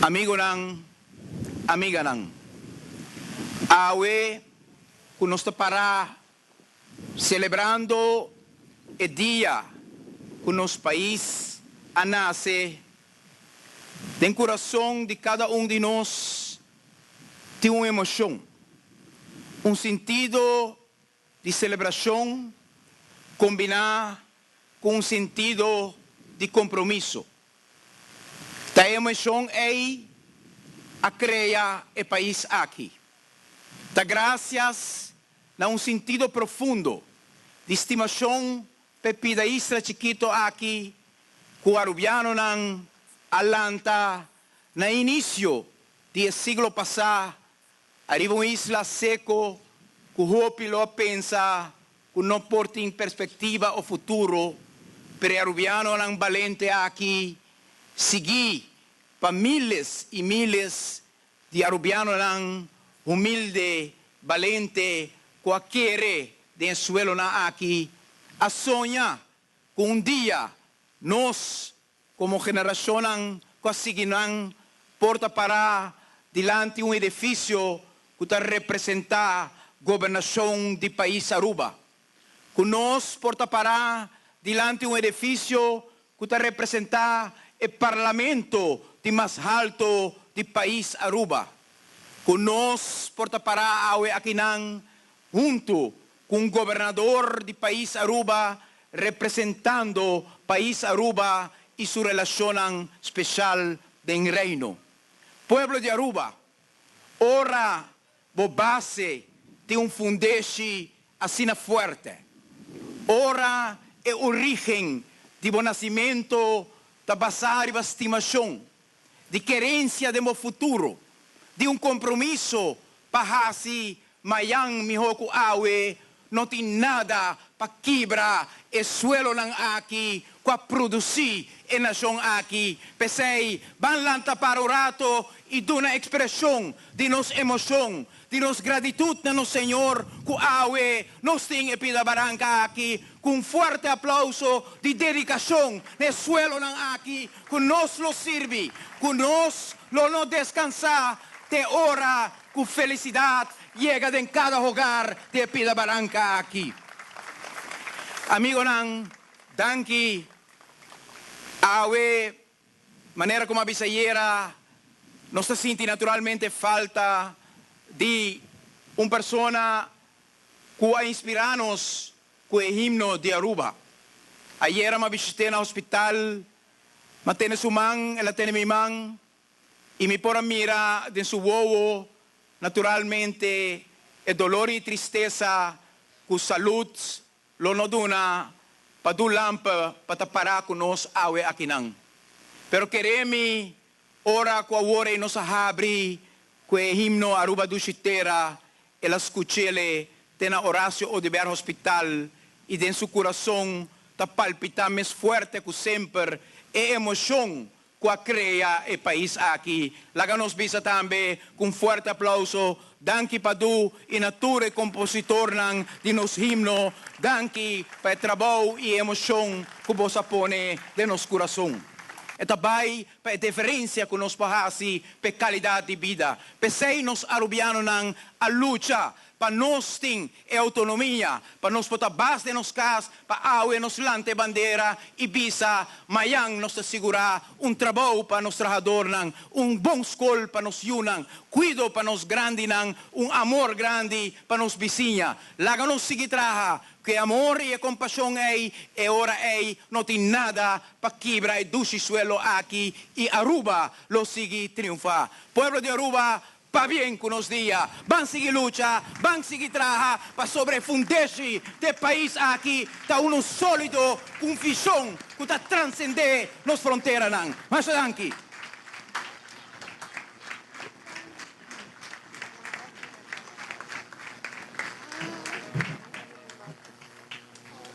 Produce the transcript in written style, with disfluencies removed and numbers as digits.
Amigo nang, amiga nang, awe kunosta para celebrando o dia que nosso país nasce, tem coração de cada de nós tem uma emoção, sentido de celebração combinar com sentido de compromisso. A emoção é a criar o país aqui. Dá graças a sentido profundo de estimação pepida isla chiquito aqui, que o arubiano ng Atlanta na início do siglo passado, arriba uma isla seco, que o pilo pensa que não porta em perspectiva o futuro, pero arubiano ng valente aqui, seguir para miles e miles de arubiano ng humilde, valente, que de suelo na aqui, a sonhar com dia nós, como geração ng kasiginan, porta para dilante edifício que representa gobernação de país Aruba. Que nós porta para dilante edifício que representa o parlamento de mais alto do país Aruba. Que nós porta para awe akinang junto com o governador do país Aruba representando país Aruba e sua relação especial del reino. Pueblo de Aruba, ora bo base de fundeixe assim forte. Ora é origem de bom nascimento da basar e estimação, de querência de meu futuro, de compromisso para assim, mayang mihoko awe, não tem nada para quebrar o suelo ng aqui, para produzir a nação aqui. Pesei, banlanta para o rato e duna expressão de nossa emoção, de nossa gratidão na nosso Senhor, que awe, nós tem epida barranca aqui, com forte aplauso de dedicação no suelo ng aqui, que nós lo sirve, que nós lo descansar, de hora, com felicidade, llega en cada hogar de Pida Barranca aquí. Amigo nang, danki, awe, manera como a bisayera, nos se siente naturalmente falta de una persona que ha inspirado con el himno de Aruba. Ayer me visité en el hospital, me tiene su man, ela tiene mi man, y mi pora mira de su bobo, naturalmente, el dolor y tristeza, que salud lo no duna, para du lampa, para parar con nos awe akinang. Pero queremos, ora que ahora nos abri, que himno Aruba do Chitera, el escuchele, tena Horacio Odiver Hospital, y de su corazón, ta palpita más fuerte que siempre, emoción, que crea el país aqui. Laga nos visa também com forte aplauso. Danke Padu e natura compositor ng de nos himno. Danke para trabalho e emoção que você põe de nos coração. E também para a diferença que nos pahasi para qualidade de vida. Pesei nos arubiano ng a lucha para nós ter autonomia, para nós botar base de nos cas, para awe nos lante bandeira e visa, mayang nos assegurar trabalho para nos trabajador nang, bom escola para nos yunang, cuido para nos grande nang, amor grande para nos vizinha. Laga nos sige traha, que amor e compaixão e ora não tem nada para quebrar e dushi suelo aqui e Aruba lo sigue triunfar. Pueblo de Aruba, pa bien con los días, van seguir lucha, van seguir trabajar para sobrefundirse del país aquí, está uno sólido, un visión que está trascender las fronteras. Más adelante.